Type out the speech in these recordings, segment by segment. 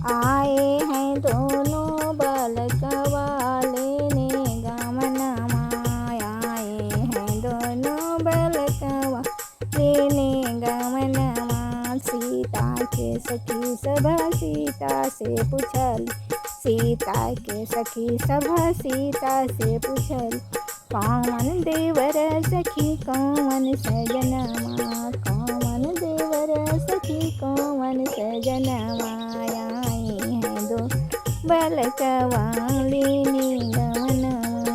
आए हैं दोनों बालकवा लेने गमनमा। आए हैं दोनों बालकवा लेने गमनमा। सीता के सखी सभा सीता से पूछली। सीता के सखी सभा सीता से पूछली। कौन देवर सखी कौन सजनमा। कौन देवर सखी कौन सजनमा। आए हैं दो बालकवा लेने गमनमा।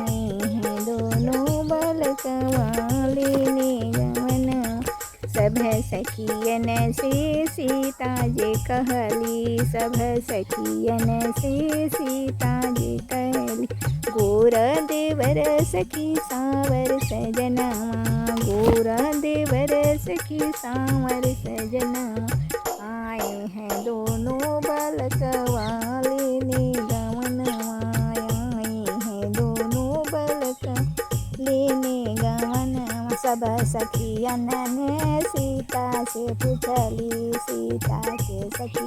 आए हैं दोनों बालकवा लेने गमनमा। सब सखियन से सीता जे कहली। सब सखियन से सीता जे कहली। गोर देवर सखी सांवर सजनमा। गोर देवर सखी सांवर सजनमा। आए हैं दोनों बालकवा लेने गमनमा। आए हैं दोनों बालक लेने गमनमा। सब सखियन ने सीता से पूछली। सीता के सखी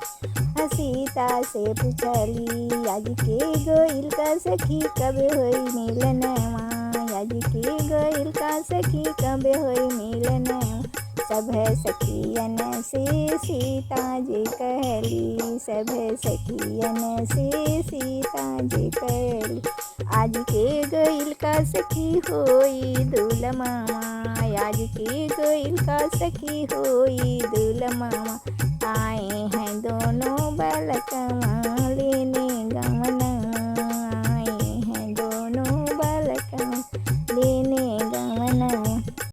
सीता से पूछली। आज के गोइल का सखी कब होई मिलनवा। आज के गोइल का सखी कब होई मिलनवा। सब सखियन से सीता जी कहली। सब सखियन से सीता जी कहली। आज के गोइल का सखी होई दूल मामा। आज के गोइल का सखी होई दूल मामा। आए हैं दोनों बालकवा लेने